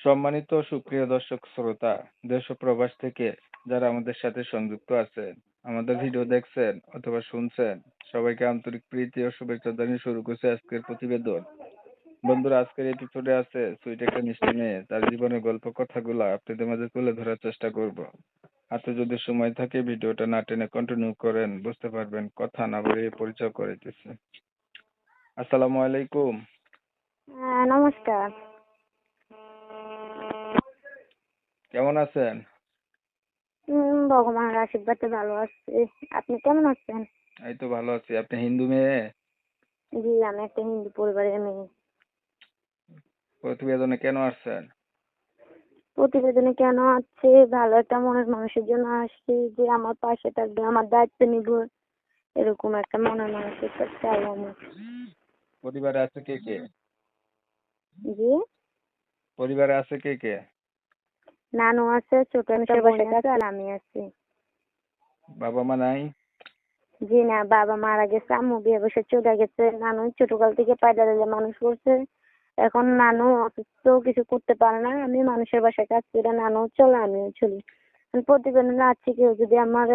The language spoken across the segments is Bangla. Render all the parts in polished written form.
সম্মানিত সুপ্রিয় দর্শক শ্রোতা, দেশ ও প্রবাস থেকে যারা আমাদের সাথে সংযুক্ত আছেন, আমাদের ভিডিও দেখছেন অথবা শুনছেন, সবাইকে আন্তরিক প্রীতি ও শুভেচ্ছা জানিয়ে শুরু করছে আজকের প্রতিবেদন। বন্ধুরা, আজকের এপিসোডে আছে সুইট একটা মিষ্টি মেয়ে, তার জীবনের গল্প কথাগুলো আপনাদের মাঝে তুলে ধরার চেষ্টা করব। হাতে যদি সময় থাকে ভিডিওটা না টেনে কন্টিনিউ করেন, বুঝতে পারবেন কথা না বাড়িয়ে পরিচয় করে দিচ্ছে। আসসালামু আলাইকুম। হ্যাঁ, নমস্কার। কেমন আছেন? ভগবানের আশীর্বাদে ভালো আছি। আপনি কেমন আছেন? এই তো ভালো আছি। আপনি হিন্দু মেয়ে? জি, আমি একটা হিন্দু পরিবারের মেয়ে। প্রতিবেদনে কেন আসছেন? প্রতিবেদনে কেন আছে, ভালো একটা মনের মানুষের জন্য আসছি, যে আমার পাশে থাকবে, আমার দায়িত্ব নিব, এরকম একটা মনের মানুষের কাছে চাই আমি। পরিবারে আছে কে কে? জি, পরিবারে আছে কে কে? নানু আছে, ছোট একটা বোন আছে, আর আমি আছি। বাবা মা নাই? জি না, বাবা মারা গেছে, আম্মু বিয়ে বসে চলে গেছে। নানু ছোটকাল থেকে পায়দা দিলে মানুষ করছে। এখন নানু অসুস্থ, কিছু করতে পারে না। আমি মানুষের বাসায় কাজ করি, নানু চলে, আমিও চলি। আমি প্রতিবেদনে আছি, কেউ যদি আমার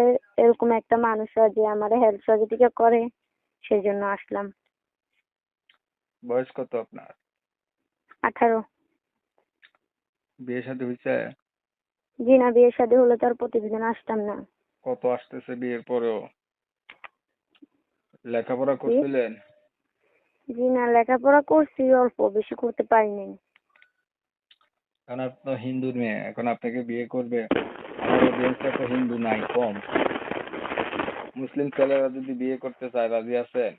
এরকম একটা মানুষ হয় যে আমার হেল্প সহযোগিতা করে, সেই জন্য আসলাম। বয়স কত আপনার? 18। বিয়ে শাদী হয়েছে? জি না, বিয়ের শাদী হলে তার প্রতিবেদন আসতাম না। কত আসতেছে বিয়ের পরেও? লেখাপড়া জি, করছিলেন? জি না, লেখাপড়া করছি, অল্প, বেশি করতে পারিনি। কারণ আপনি তো হিন্দু মেয়ে, এখন আপনাকে বিয়ে করবে। আমার অডিয়েন্সে তো হিন্দু নাই, কম। মুসলিম ছেলেরা যদি বিয়ে করতে চায় রাজি আছেন?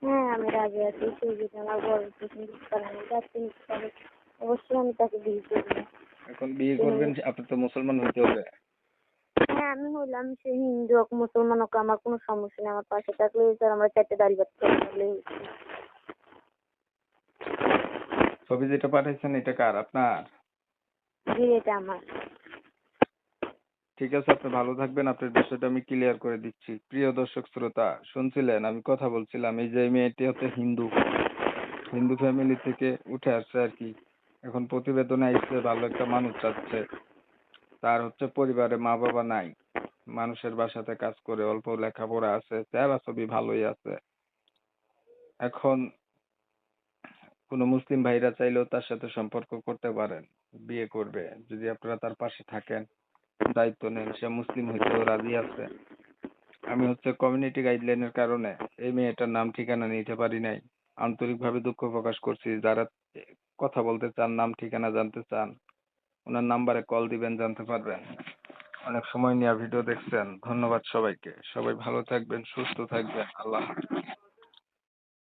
হ্যাঁ, আমি রাজি আছি। কেউ যদি আমার বড় পছন্দ করে, আমি দায়িত্ব নিতে পারি, অবশ্যই আমি তাকে বিয়ে করবো। এখন বিয়ে করবেন, আপনি তো মুসলমান হতে হবে। হ্যাঁ, আমি হইলাম, সে হিন্দু হোক মুসলমান হোক, আমার কোনো সমস্যা নেই। আমার পাশে থাকলে স্যার, আমরা চারটে দাঁড়িয়ে থাকলে। ছবি যেটা পাঠাইছেন এটা কার, আপনার? জি, এটা আমার। ঠিক আছে, আপনি ভালো থাকবেন। আপনার বিষয়টা আমি ক্লিয়ার করে দিচ্ছি। প্রিয় দর্শক শ্রোতা, শুনছিলেন আমি কথা বলছিলাম, এই যে মেয়েটি হচ্ছে হিন্দু, হিন্দু ফ্যামিলি থেকে উঠে আসছে আর কি। এখন প্রতিবেদনে আসছে, ভালো একটা মানুষ চাচ্ছে। তার হচ্ছে পরিবারে মা বাবা নাই, মানুষের বাসাতে কাজ করে, অল্প লেখাপড়া আছে, চেহারা ছবি ভালোই আছে। এখন কোনো মুসলিম ভাইরা চাইলেও তার সাথে সম্পর্ক করতে পারেন, বিয়ে করবে যদি আপনারা তার পাশে থাকেন, দায়িত্ব নেন। সে মুসলিম হইতেও রাজি আছে। আমি হচ্ছে কমিউনিটি গাইডলাইনের কারণে এই মেয়েটার নাম ঠিকানা নিতে পারি নাই। আন্তরিকভাবে দুঃখ প্রকাশ করছি। যারা কথা বলতে চান, নাম ঠিকানা জানতে চান, ওনার নাম্বারে কল দিবেন, জানতে পারবেন। অনেক সময় নিয়ে ভিডিও দেখছেন, ধন্যবাদ সবাইকে। সবাই ভালো থাকবেন, সুস্থ থাকবেন। আল্লাহ হাফেজ।